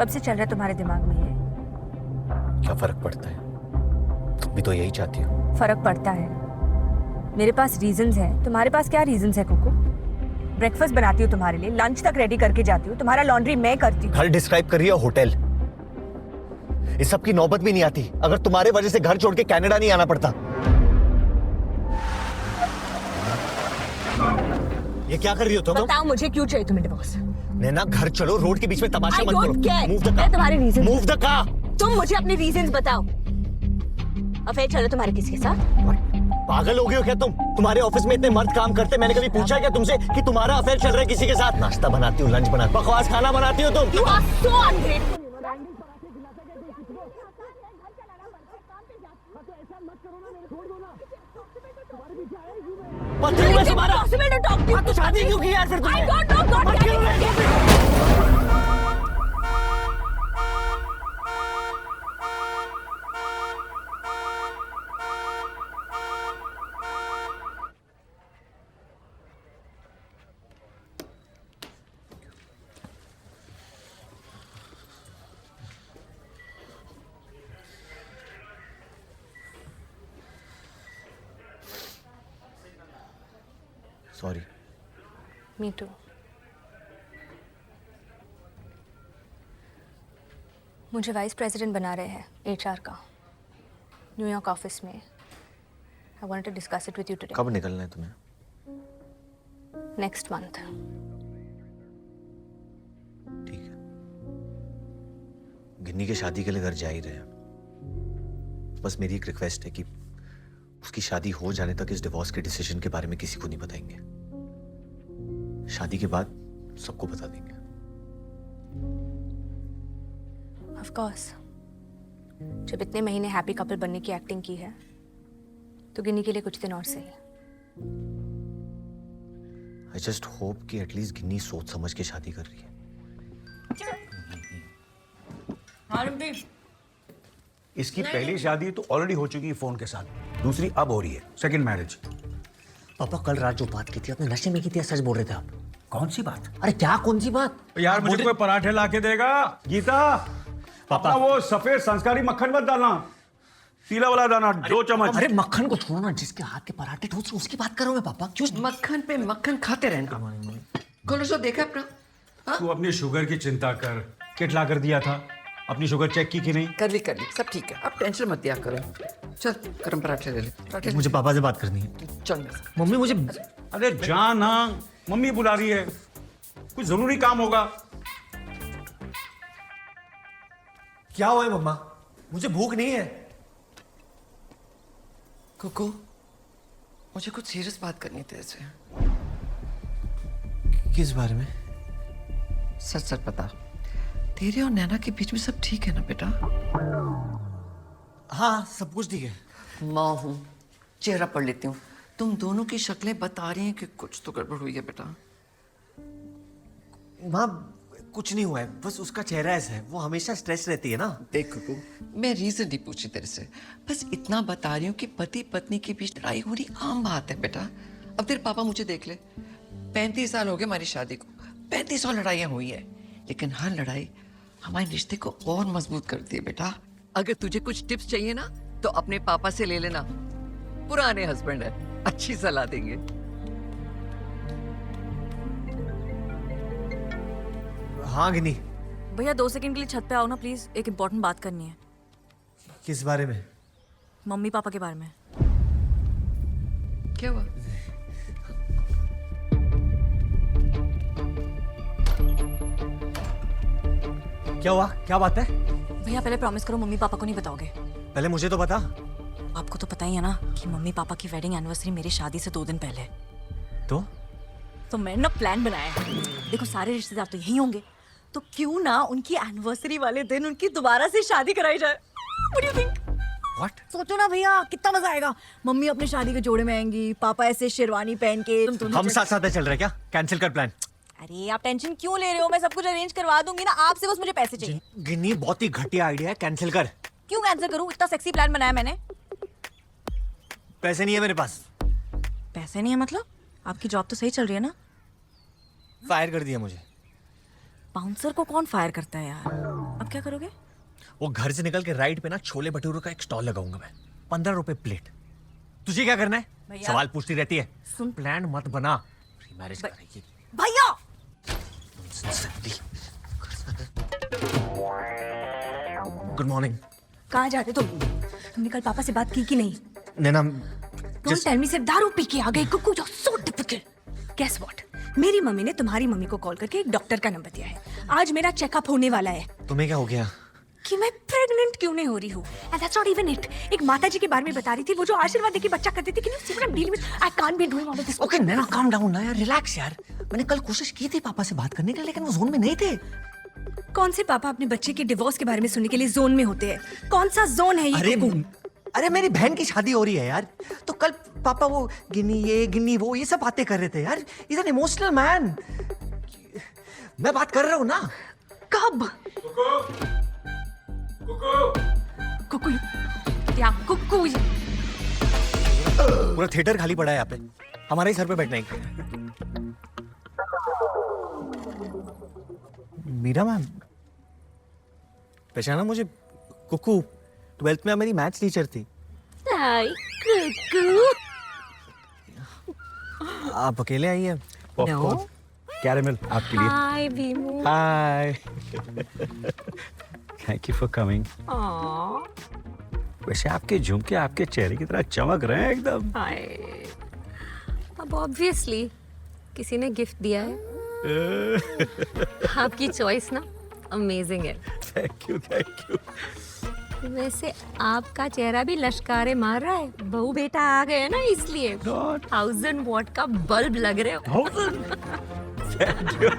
कब से चल रहा है तुम्हारे दिमाग में ये? क्या फर्क पड़ता है? तुम भी तो यही चाहती हो। फर्क पड़ता है। मेरे पास रीजंस हैं, तुम्हारे पास क्या रीजंस है कोको? ब्रेकफास्ट बनाती हूँ तुम्हारे लिए, लंच तक रेडी करके जाती हूँ, तुम्हारा लॉन्ड्री मैं करती हूँ। घर डिस्क्राइब कर रही है, होटल। इस सब की नौबत भी नहीं आती अगर तुम्हारे वजह से घर छोड़ के कनाडा नहीं आना पड़ता। ये क्या कर रही हो तुम? बताओ मुझे क्यों चाहिए तुम्हें डिवोर्स? नैना घर चलो, रोड के बीच में तमाशा मत करो। Move the car. तुम्हारे रीजंस। Move the car. तुम मुझे अपने रीजंस बताओ। अफेयर चलो तुम्हारे किसके साथ? पागल हो गए हो क्या तुम? तुम्हारे ऑफिस में इतने मर्द काम करते, मैंने कभी पूछा क्या तुमसे कि तुम्हारा अफेयर चल रहा है किसी के साथ? नाश्ता बनाती हो, लंच बनाती हो, बकवास खाना बनाती हो तुम। You are so ungrateful. पत्थर में तुम्हारा Impossible to talk to you. तो शादी क्यों की यार फिर तुमने? I don't know God can you sorry. Me too. मुझे वाइस प्रेसिडेंट बना रहे हैं एचआर का, न्यूयॉर्क ऑफिस में। I wanted to discuss it with you today. कब निकलना है तुम्हें? Next month. ठीक है। गिन्नी के शादी के लिए घर जा ही रहे हैं। बस मेरी एक रिक्वेस्ट है कि उसकी शादी हो जाने तक इस डिवोर्स के डिसीजन के बारे में किसी को नहीं बताएंगे। शादी के बाद सबको बता देंगे। Of course. जब इतने महीने हैप्पी कपल बनने की एक्टिंग की है तो गिन्नी के लिए कुछ दिन और सही। आई जस्ट होप कि एटलीस्ट गिन्नी सोच समझ के शादी कर रही है। इसकी पहली शादी तो ऑलरेडी हो चुकी है फोन के साथ, दूसरी अब हो रही है, सेकंड मैरिज। पापा कल रात जो बात की थी आपने नशे में की थी, सच बोल रहे थे आप? कौन सी बात? अरे क्या कौन सी बात? यार मुझे कोई पराठे लाके देगा? गीता पापा वो सफेद संस्कारी मक्खन मत डालना, पीला वाला दाना 2 चम्मच। अरे मक्खन को छोड़ो ना, जिसके हाथ के पराठे ठोस रहे उसकी बात कर रहा हूं मैं पापा। क्यों मक्खन पे मक्खन खाते रहना। कोलेस्ट्रॉल देखा अपना? तू अपनी शुगर की चिंता कर। किट ला कर दिया था, अपनी शुगर चेक की कि नहीं? कर ली सब ठीक है, अब टेंशन मत दिया करो। चल गरम पराठे ले ले, पराठे मुझे पापा से बात करनी है। चल मेरे साथ। मम्मी मुझे अरे जा ना, मम्मी बुला रही है, कुछ जरूरी काम होगा। क्या हुआ है मम्मा? मुझे भूख नहीं है। कुकू मुझे कुछ सीरियस बात करनी थी तेरे। किस बारे में? सच सच बता, तेरे और नैना के बीच में सब ठीक है ना बेटा? हाँ सब कुछ ठीक है। माँ हूँ, चेहरा पढ़ लेती हूँ। तुम दोनों की शक्लें बता रही हैं कि कुछ तो गड़बड़ हुई है बेटा। माँ कुछ नहीं हुआ है, बस उसका चेहरा ऐसा है, वो हमेशा स्ट्रेस रहती है ना। देख कुकू, मैं रीजन नहीं पूछी तेरे से, बस इतना बता रही हूँ कि पति पत्नी के बीच लड़ाई होनी आम बात है बेटा। अब तेरे पापा मुझे देख ले, 35 साल हो गए हमारी शादी को, 3500 लड़ाइयाँ हुई है, लेकिन हर लड़ाई हमारे रिश्ते को और मजबूत करती है बेटा। अगर तुझे कुछ टिप्स चाहिए ना तो अपने पापा से ले लेना, पुराने हस्बैंड है, अच्छी सलाह देंगे। हाँ गिनी। भैया 2 सेकंड के लिए छत पे आओ ना प्लीज, एक इम्पोर्टेंट बात करनी है। किस बारे में? मम्मी पापा के बारे में। क्या हुआ? क्या हुआ? क्या बात है? भैया पहले प्रॉमिस करो मम्मी पापा को नहीं बताओगे। पहले मुझे तो बता। आपको तो पता ही है ना कि मम्मी पापा की वेडिंग एनिवर्सरी मेरी शादी से 2 दिन पहले। तो मैंने ना प्लान बनाया है। देखो सारे रिश्तेदार तो यहीं होंगे, तो क्यों ना उनकी एनिवर्सरी वाले दिन उनकी दोबारा से शादी कराई जाए। What do you think? What? सोचो ना भैया कितना मजा आएगा। मम्मी अपने शादी के जोड़े में आएंगी, पापा ऐसे शेरवानी पहन के। हम साथ साथ चल रहे क्या? कैंसिल कर प्लान। अरे आप टेंशन क्यों ले रहे हो, मैं सब कुछ अरेंज करवा दूंगी ना, आपसे बस मुझे पैसे चाहिए। गिन्नी बहुत ही घटिया आइडिया है, कैंसिल कर। क्यों कैंसिल करूं? इतना सेक्सी प्लान बनाया मैंने। पैसे नहीं है मेरे पास। पैसे नहीं है मतलब? आपकी जॉब तो सही चल रही है ना? फायर कर दिया मुझे। बाउंसर को कौन फायर करता है यार? क्या करोगे? वो घर से निकल के राइट पे ना छोले भटूरे का एक स्टॉल लगाऊंगा मैं, 15 रुपए प्लेट। तुझे क्या करना है? भैया। सवाल पूछती रहती है। सुन। प्लान मत बना, प्री मैरिज करेगी। भैया गुड मॉर्निंग। कहाँ जा रहे तुमने कल पापा से बात की कि नहीं? नैना, डोंट टेल मी सिर्फ दारू पी के आ गए कुकू, जो सो टिपिकल। गेस व्हाट, मेरी मम्मी ने तुम्हारी मम्मी को कॉल करके एक डॉक्टर का नंबर दिया है। आज मेरा चेकअप होने वाला है तुम्हें क्या हो गया? कि मैं प्रेग्नेंट क्यों नहीं हो रही हूँ। And that's not even it. एक माता जी के बारे में बता रही थी, वो जो आशीर्वाद देके बच्चा करती थी कि I can't be doing all of this. Okay Naina, calm down ना यार, रिलैक्स यार। मैंने कल कोशिश की थी पापा से बात करने के लिए, लेकिन वो जोन में नहीं थे। कौन से पापा अपने बच्चे के डिवोर्स के बारे में सुनने के लिए जोन में होते हैं? कौन सा जोन है ये? अरे मेरी बहन की शादी हो रही है यार, तो कल पापा वो गिनी ये गिनी वो ये सब बातें कर रहे थे यार। Is an emotional man. मैं बात कर रहा हूँ ना। कब? कुकू क्या कुकू? पूरा थिएटर खाली पड़ा है यहाँ पे, हमारे ही सर पे बैठना है। मीरा मैम पहचाना मुझे? कुकू 12th में मेरी मैथ्स टीचर थी। हाय कुकू। आप अकेले आई हैं? नो। कैरेमल आपके लिए। Hi Bheemu. Hi. Thank you for coming. वैसे आपके झुमके आपके चेहरे की तरह चमक रहे हैं एकदम। हाय। अब ऑब्वियसली किसी ने गिफ्ट दिया है। आपकी चॉइस ना अमेजिंग है। Thank you thank you. वैसे आपका चेहरा भी लश्कारे मार रहा है। बहू बेटा आ गए ना, इसलिए 1000 वॉट का बल्ब लग रहे हो। Thank you.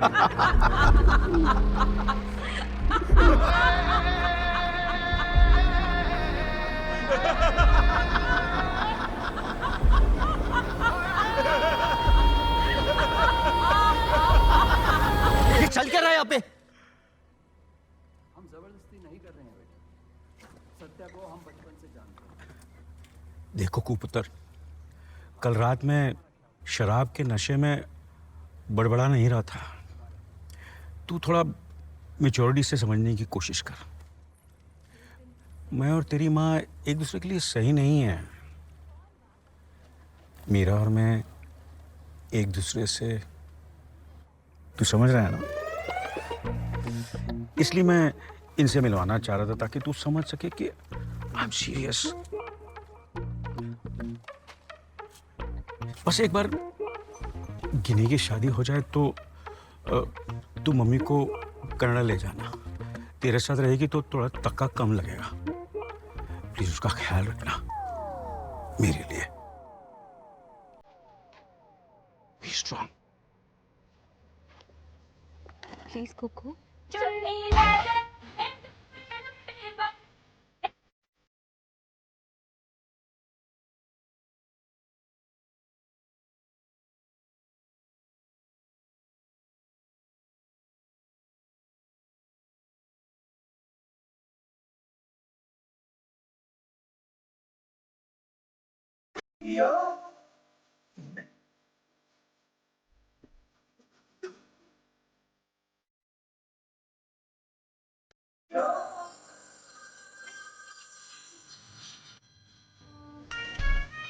ये चल क्या रहा है यहाँ पे? देखो कुपुत्र, कल रात में शराब के नशे में बड़बड़ा नहीं रहा था। तू थोड़ा मेच्योरिटी से समझने की कोशिश कर। मैं और तेरी माँ एक दूसरे के लिए सही नहीं है। मीरा और मैं एक दूसरे से, तू समझ रहा है ना? इसलिए मैं इनसे मिलवाना चाह रहा था ताकि तू समझ सके कि आई एम सीरियस। बस एक बार गिनी की शादी हो जाए तो तू मम्मी को कनाडा ले जाना। तेरे साथ रहेगी तो थोड़ा तक्का कम लगेगा। प्लीज उसका ख्याल रखना मेरे लिए। B strong. प्लीज कुकू।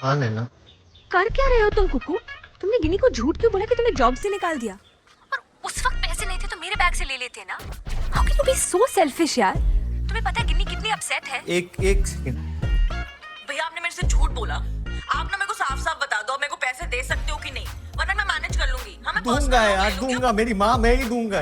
हाँ नैना। कर क्या रहे हो तुम कुकू? तुमने गिनी को झूठ क्यों बोला कि तुम्हें जॉब से निकाल दिया? और उस वक्त पैसे नहीं थे तो मेरे बैग से ले लेते ना। How can you be so selfish यार? तुम्हें पता है गिनी कितनी अपसेट है? एक सेकंड। भैया आपने मेरे से झूठ बोला। आप ना मेरे को साफ साफ बता दो, मेरे को पैसे दे सकते हो कि नहीं, वरना मैं मैनेज कर लूंगी। हाँ मैं दूंगा यार, दूंगा। मेरी माँ मैं ही दूंगा।